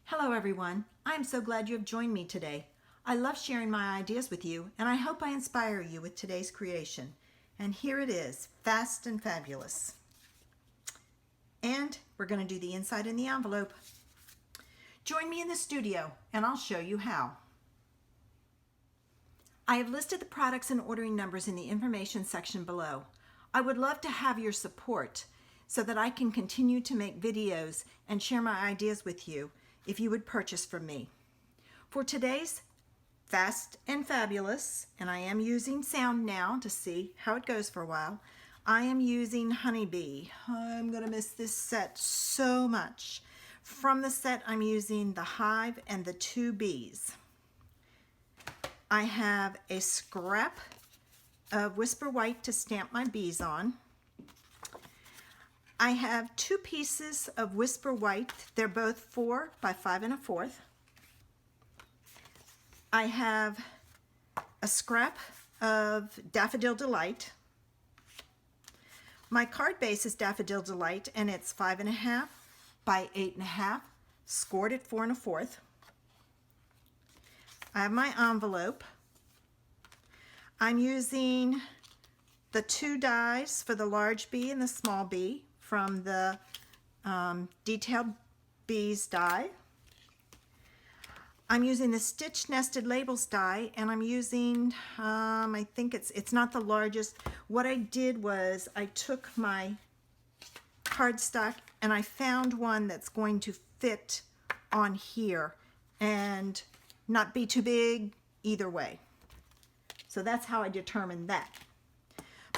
Hello everyone, I'm so glad you have joined me today. I love sharing my ideas with you and I hope I inspire you with today's creation. And here it is, fast and fabulous. And we're going to do the inside in the envelope. Join me in the studio and I'll show you how. I have listed the products and ordering numbers in the information section below. I would love to have your support so that I can continue to make videos and share my ideas with you if you would purchase from me. For today's Fast and Fabulous, and I am using sound now to see how it goes for a while, I am using Honeybee. I'm going to miss this set so much. From the set, I'm using the hive and the 2 bees. I have a scrap of Whisper White to stamp my bees on. I have 2 pieces of Whisper White. They're both 4 by 5 1/4. I have a scrap of Daffodil Delight. My card base is Daffodil Delight and it's 5 1/2 by 8 1/2, scored at 4 1/4. I have my envelope. I'm using the 2 dies for the large bee and the small bee from the Detailed Bees die. I'm using the Stitch Nested Labels die, and I'm using, I think it's not the largest. What I did was I took my cardstock and I found one that's going to fit on here and not be too big either way. So that's how I determined that.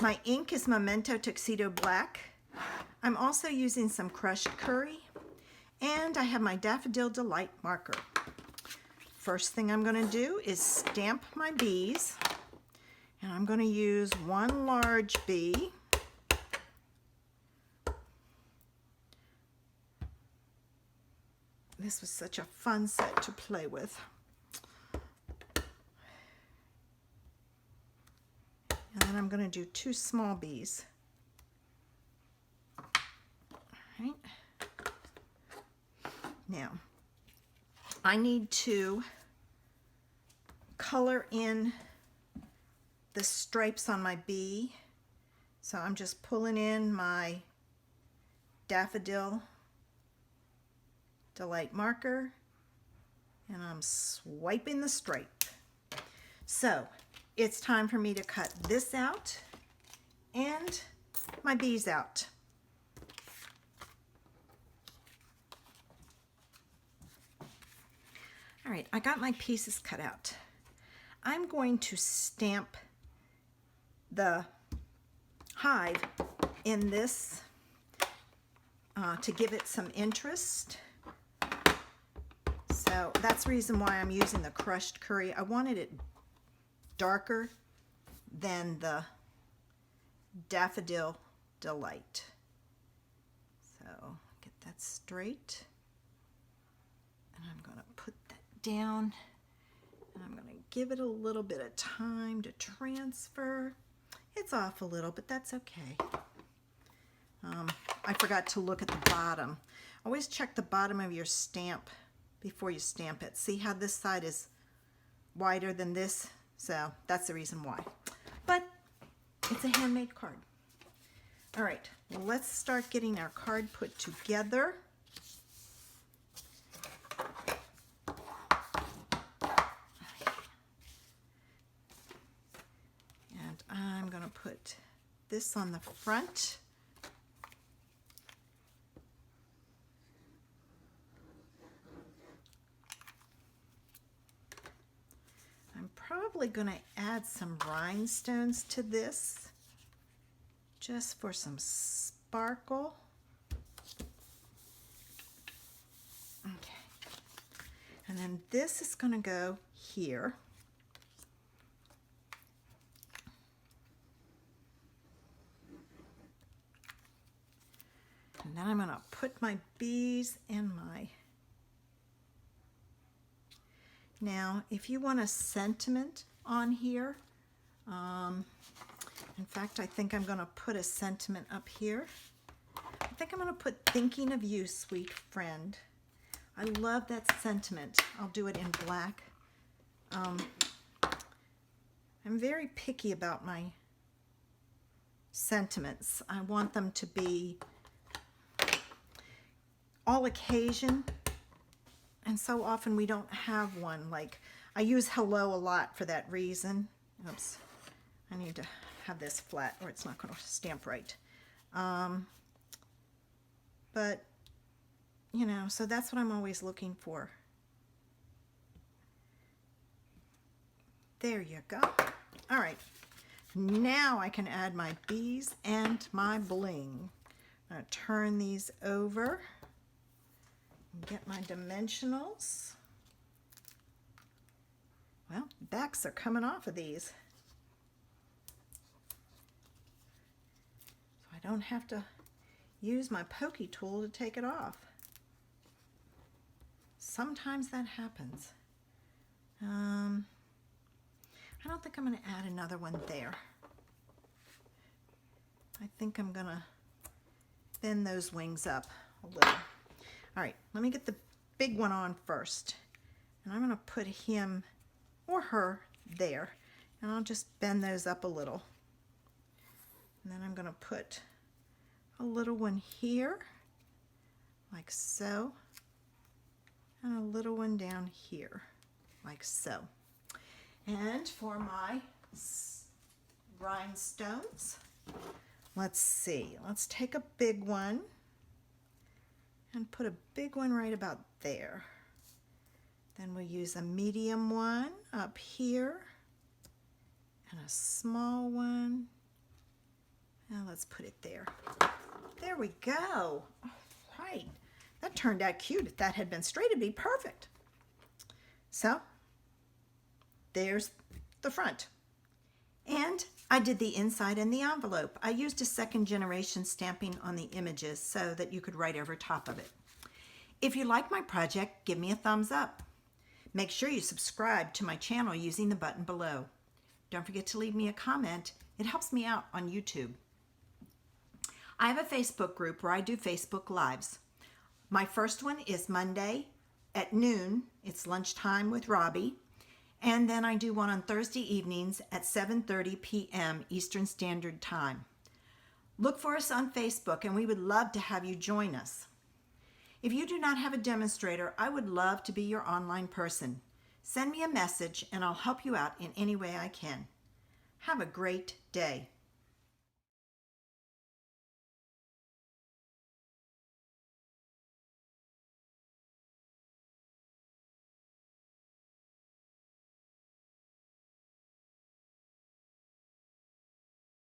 My ink is Memento Tuxedo Black. I'm also using some crushed curry, and I have my Daffodil Delight marker. First thing I'm going to do is stamp my bees, and I'm going to use 1 large bee. This was such a fun set to play with. And then I'm going to do 2 small bees. All right. Now, I need to color in the stripes on my bee. So I'm just pulling in my Daffodil Delight marker and I'm swiping the stripe. So it's time for me to cut this out and my bees out. All right, I got my pieces cut out. I'm going to stamp the hive in this to give it some interest. So that's the reason why I'm using the crushed curry. I wanted it darker than the Daffodil Delight. So get that straight. And I'm going to put that down. And I'm going to give it a little bit of time to transfer. It's off a little, but that's okay. I forgot to look at the bottom. Always check the bottom of your stamp before you stamp it. See how this side is wider than this? So that's the reason why. But it's a handmade card. All right, well, let's start getting our card put together. And I'm going to put this on the front. Probably going to add some rhinestones to this just for some sparkle. Okay, and then this is going to go here. And then I'm going to put my bees in my... Now, if you want a sentiment on here, in fact, I think I'm going to put a sentiment up here. I think I'm going to put thinking of you, sweet friend. I love that sentiment. I'll do it in black. I'm very picky about my sentiments. I want them to be all occasion, and so often we don't have one. Like, I use hello a lot for that reason. Oops, I need to have this flat or it's not going to stamp right. But, you know, so that's what I'm always looking for. There you go. All right, now I can add my bees and my bling. I'm going to turn these over and get my dimensionals. Well, backs are coming off of these, so I don't have to use my pokey tool to take it off. Sometimes that happens. I don't think I'm going to add another one there. I think I'm going to bend those wings up a little. All right, let me get the big one on first. And I'm going to put him or her there. And I'll just bend those up a little. And then I'm going to put a little one here, like so. And a little one down here, like so. And for my rhinestones, let's see. Let's take a big one and put a big one right about there. Then we'll use a medium one up here and a small one. Now let's put it there. There we go. All right. That turned out cute. If that had been straight, it'd be perfect. So there's the front. And I did the inside and the envelope. I used a second generation stamping on the images so that you could write over top of it. If you like my project, give me a thumbs up. Make sure you subscribe to my channel using the button below. Don't forget to leave me a comment. It helps me out on YouTube. I have a Facebook group where I do Facebook Lives. My first one is Monday at noon. It's lunchtime with Robbie. And then I do one on Thursday evenings at 7:30 p.m. Eastern Standard Time. Look for us on Facebook, and we would love to have you join us. If you do not have a demonstrator, I would love to be your online person. Send me a message, and I'll help you out in any way I can. Have a great day.